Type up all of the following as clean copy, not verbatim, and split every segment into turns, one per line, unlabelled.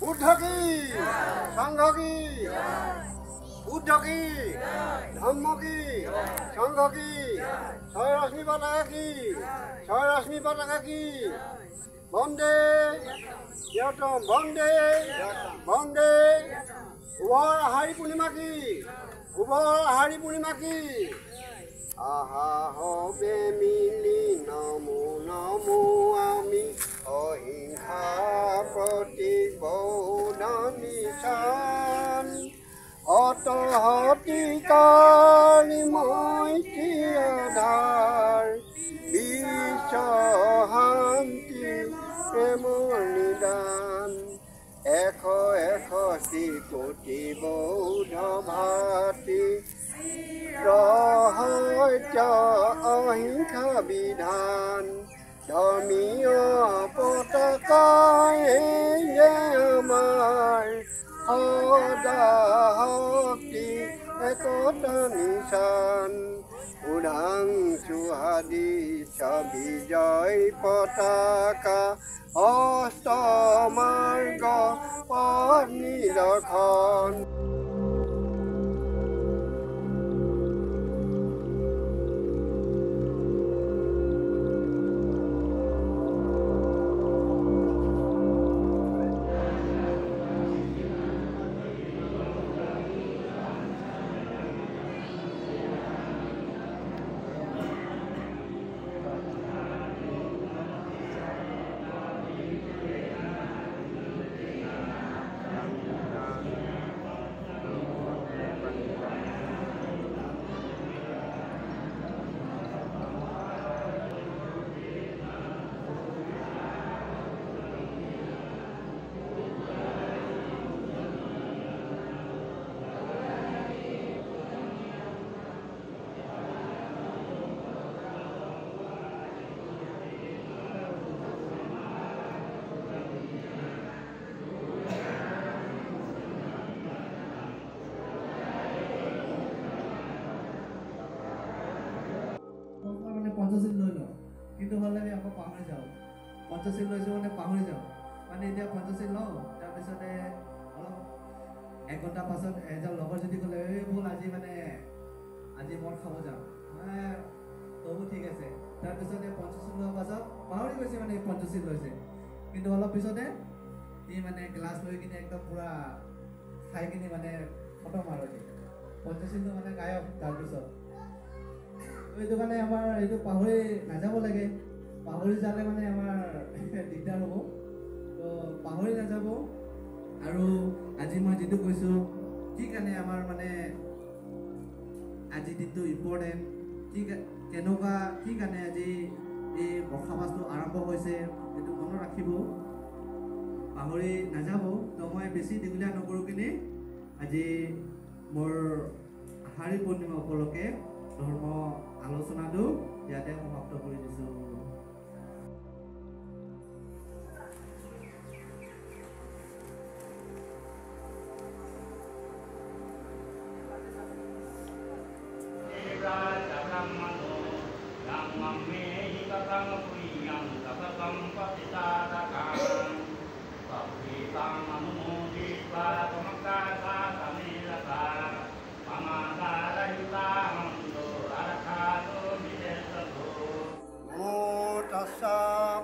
বুদ্ধ কি সংঘ কি বুদ্ধ কি ধম্ম কি সংঘ কি ছয় রশ্মি পতাকা কি ছয় রশ্মি পতাকা কি বন্দে দেওতম বন্দে বন্দে উভৰ আহাৰী পূৰ্ণিমা কি উভৰ আহাৰী পূৰ্ণিমা কি আহা হবে মিলি নমো নমো আমি অহিংসা প্ৰতিবোধ নিশান অতহতিকাৰী মৈত্ৰী আধাৰ বিশ্ব শান্তি প্ৰেমৰ নিদান 161 কোটি বৌদ্ধ ভাতৃ ৰহস্য অহিংসা বিধান ধৰ্মীয় পতাকাই যে আমাৰ সদা শক্তি একতা নিশান উদাং সুহাদি বিজয় পতাকা অষ্ট মাৰ্গ পথ নিদৰ্শন
পঞ্চশীল লৈ লওঁ কিন্তু হ'লে আমি আকৌ পাহৰি যাওঁ পঞ্চশীল লৈছোঁ মানে পাহৰি যাওঁ মানে এতিয়া পঞ্চশীল লওঁ তাৰপিছতে অলপ 1 ঘণ্টা পাছত এজন লগৰ যদি ক'লে এই ব'ল আজি মদ খাব যাওঁ তবু ঠিক আছে তাৰপিছতে পঞ্চশীল লোৱাৰ পাছত পাহৰি গৈছে মানে পঞ্চশীল লৈছে কিন্তু অলপ পিছতে সি মানে গ্লাছ লৈ কিনে একদম পূৰা খাই কিনে মানে খতম আৰু পঞ্চশীলটো মানে গায়ব তাৰপিছত এইটো কাৰণে আমাৰ এইটো পাহৰি নাযাব লাগে পাহৰি যালে মানে আমাৰ দিগদাৰ হ'ব তো পাহৰি নাযাব আৰু আজি মই যিটো কৈছোঁ কি কাৰণে আমাৰ মানে আজি দিনটো ইম্পৰ্টেণ্ট কেনেকুৱা কি কাৰণে আজি এই বৰ্ষাবাসটো আৰম্ভ হৈছে এইটো মনত ৰাখিব পাহৰি নাযাব তো মই বেছি দীঘলীয়া নকৰোঁ কিনে আজি মোৰ আহাৰী পূৰ্ণিমা উপলক্ষে ধৰ্ম আলোচনাটো ইয়াতে সমাপ্ত কৰি দিছোঁ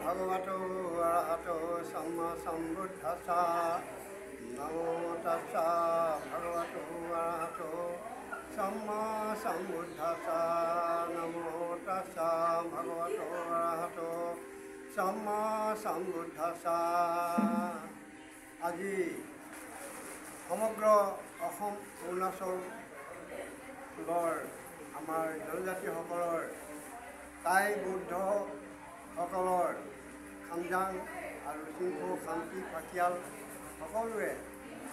ভগৱতো অৰহতো সম্মা সম্বুদ্ধস্সা নমো তস্সা ভগৱতো অৰহতো সম্মা সম্বুদ্ধস্সা নমো তস্সা ভগৱতো অৰহতো সম্মা সম্বুদ্ধস্সা আজি সমগ্ৰ অসম অৰুণাচলৰ আমাৰ জনজাতিসকলৰ টাই বৌদ্ধসকলৰ খামজাং আৰু চিংফু খামতি ফাকিয়াল সকলোৱে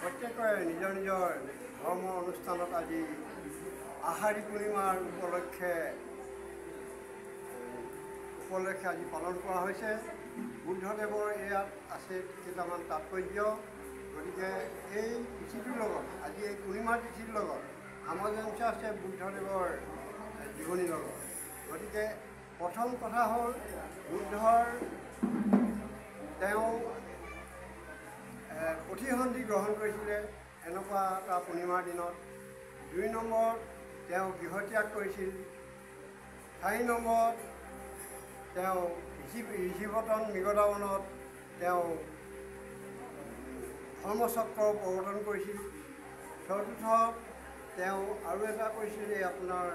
প্ৰত্যেকৰে নিজৰ নিজৰ ধৰ্ম অনুষ্ঠানত আজি আহাৰী পূৰ্ণিমাৰ উপলক্ষে আজি পালন কৰা হৈছে। বুদ্ধদেৱৰ ইয়াত আছে কেইটামান তাৎপৰ্য। গতিকে এই তিথিটোৰ লগত আজি এই পূৰ্ণিমাৰ তিথিৰ লগত সামঞ্জস্য আছে বুদ্ধদেৱৰ জীৱনীৰ লগত। গতিকে প্ৰথম কথা হ'ল তেওঁ প্ৰতিসন্ধি গ্ৰহণ কৰিছিলে এনেকুৱা এটা পূৰ্ণিমাৰ দিনত। 2 নম্বৰত তেওঁ গৃহত্যাগ কৰিছিল। 4 নম্বৰত তেওঁ ঋষিপতন মৃগদাবনত তেওঁ ধৰ্মচক্ৰ প্ৰৱৰ্তন কৰিছিল। 4ৰ্থত তেওঁ আৰু এটা কৰিছিল আপোনাৰ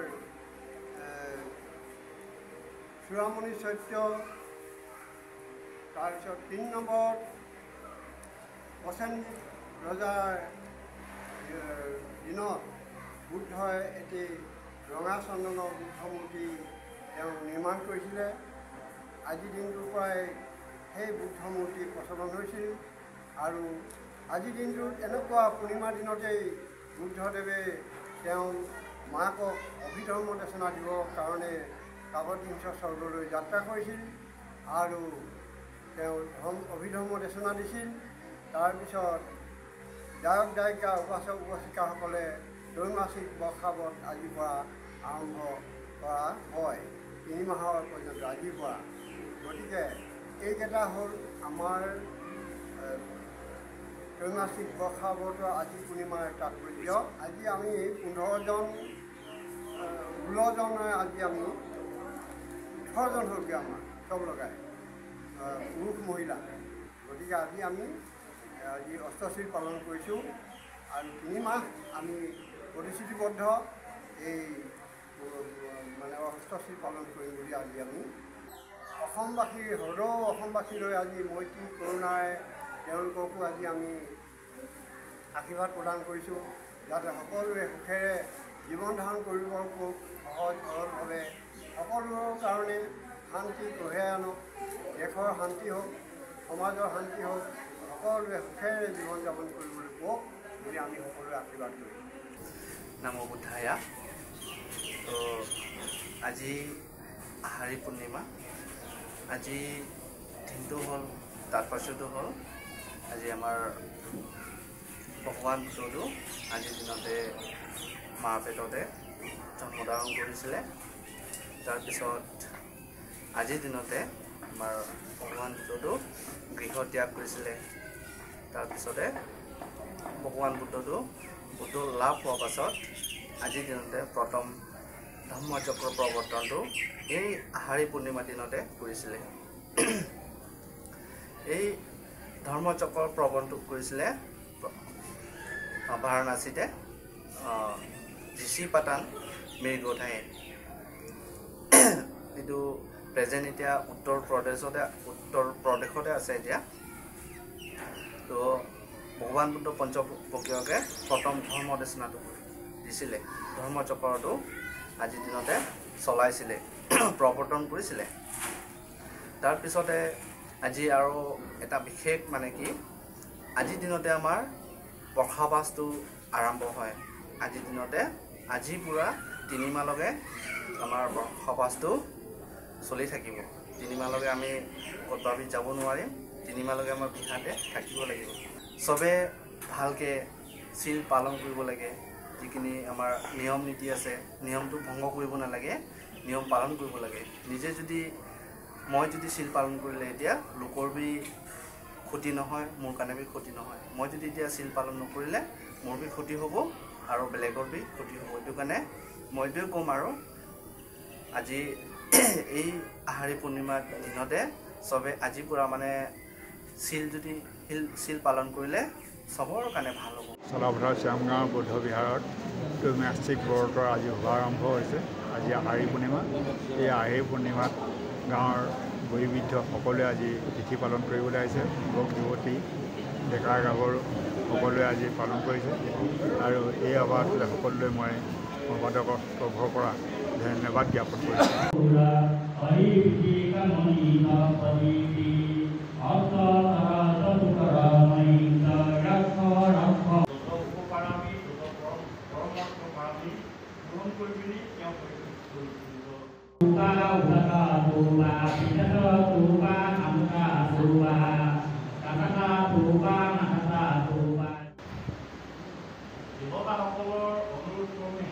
চূড়ামণি সত্য। তাৰপিছত 3 নম্বৰত প্ৰসেনজিৎ ৰজাৰ দিনত বুদ্ধই এটি ৰঙা চন্দনৰ বুদ্ধ মূৰ্তি তেওঁ নিৰ্মাণ কৰিছিলে। আজিৰ দিনটোৰ পৰাই সেই বুদ্ধ মূৰ্তি প্ৰচলন হৈছিল। আৰু আজিৰ দিনটোত এনেকুৱা পূৰ্ণিমাৰ দিনতেই বুদ্ধদেৱে তেওঁ মাকক অভিধৰ্ম দেশনা দিবৰ কাৰণে কাবতিংশ স্বৰ্গলৈ যাত্ৰা কৰিছিল আৰু তেওঁ অভিধৰ্ম দেশনা দিছিল। তাৰপিছত গায়ক গায়িকা উপাসক উপাসিকাসকলে ত্ৰৈমাসিক বৰ্ষাৱত আজিৰ পৰা আৰম্ভ কৰা হয় 3 মাহৰ পৰ্যন্ত আজিৰ পৰা। গতিকে এইকেইটা হ'ল আমাৰ ত্ৰৈমাসিক বৰ্ষাৱতৰ আজি পূৰ্ণিমাৰ তাৎপৰ্য। আজি আমি 16জনে আজি আমি 18জন হ'লগৈ আমাৰ চব লগাই পুৰুষ মহিলা। গতিকে আজি আমি অষ্টশীল পালন কৰিছোঁ আৰু 3 মাহ আমি প্ৰতিশ্ৰুতিবদ্ধ এই মানে অষ্টশীল পালন কৰিম বুলি আজি আমি অসমবাসী সদৌ অসমবাসীলৈ আজি মৈত্ৰী কৰোণাৰে তেওঁলোককো আজি আমি আশীৰ্বাদ প্ৰদান কৰিছোঁ যাতে সকলোৱে সুখেৰে জীৱন ধাৰণ কৰিব খুব সহজ সৰলভাৱে সকলোৰ কাৰণে শান্তি কঢ়িয়াই আনক। দেশৰ শান্তি হওক, সমাজৰ শান্তি হওক, সকলোৱে সুখেৰে জীৱন যাপন কৰিবলৈ কওক বুলি আমি সকলোৱে আশীৰ্বাদ কৰিম।
নমো বুদ্ধায়া। তো আজি আহাৰী পূৰ্ণিমা। আজি দিনটো হ'ল তাৎপৰ্যটো হ'ল আজি আমাৰ ভগৱান বুদ্ধদেৱ আজিৰ দিনতে মাৰ পেটতে জন্মধাৰণ কৰিছিলে। তাৰপিছত আজিৰ দিনতে আমাৰ ভগৱান বুদ্ধদেৱ গৃহত্যাগ কৰিছিলে। তাৰপিছতে ভগৱান বুদ্ধ লাভ হোৱাৰ পাছত আজিৰ দিনতে প্ৰথম ধৰ্মচক্ৰ প্ৰৱৰ্তনটো এই আহাৰী পূৰ্ণিমা দিনতে কৰিছিলে। এই ধৰ্মচক্ৰ প্ৰৱৰ্তন কৰিছিলে বাৰাণসীতে ঋষিপাটান মৃগঠাইত। এইটো প্ৰেজেণ্ট এতিয়া উত্তৰ প্ৰদেশতে আছে এতিয়া। তো ভগৱান বুদ্ধ পঞ্চপকীয়কে প্ৰথম ধৰ্ম দেশনাটো দিছিলে। ধৰ্মচক্ৰটো আজিৰ দিনতে চলাইছিলে, প্ৰৱৰ্তন কৰিছিলে। তাৰপিছতে আজি আৰু এটা বিশেষ মানে কি আজিৰ দিনতে আমাৰ বৰ্ষাবাসটো আৰম্ভ হয়। আজিৰ দিনতে আজিৰ পৰা 3 মাহলৈকে আমাৰ বৰ্ষাবাসটো চলি থাকিব। 3 মাহলৈকে আমি ক'ৰবাত যাব নোৱাৰিম। 3 মাহলৈকে আমাৰ বিহাতে থাকিব লাগিব। চবে ভালকৈ চিল পালন কৰিব লাগে। যিখিনি আমাৰ নিয়ম নীতি আছে নিয়মটো ভংগ কৰিব নালাগে, নিয়ম পালন কৰিব লাগে। নিজে মই যদি চিল পালন কৰিলে এতিয়া লোকৰ বি ক্ষতি নহয়, মোৰ কাৰণে বি ক্ষতি নহয়। মই যদি এতিয়া চিল পালন নকৰিলে মোৰ বি ক্ষতি হ'ব আৰু বেলেগৰ বি ক্ষতি হ'ব। এইটো কাৰণে মই এইটোৱে ক'ম আৰু আজি এই আহাৰী পূৰ্ণিমাৰ দিনতে চবে আজিৰ পৰা মানে চিল পালন কৰিলে চবৰ কাৰণে ভাল হ'ব।
চলাপথাৰ শ্যামগাঁও বৌদ্ধ বিহাৰত ত্ৰৈমাসিক ব্ৰতৰ আজি শুভাৰম্ভ হৈছে। আজি আহাৰী পূৰ্ণিমা। এই আহাৰী পূৰ্ণিমাত গাঁৱৰ বয়োবৃদ্ধ সকলোৱে আজি তিথি পালন কৰিবলৈ আহিছে। যুৱক যুৱতী ডেকা গাভৰু সকলোৱে আজি পালন কৰিছে আৰু এই আৱাজটোলৈ সকলোলৈ মই সম্পাদকৰ তৰফৰ পৰা ধন্যবাদ জ্ঞাপন কৰিছোঁ।
Amen. অনুৰোধ ক্ৰমে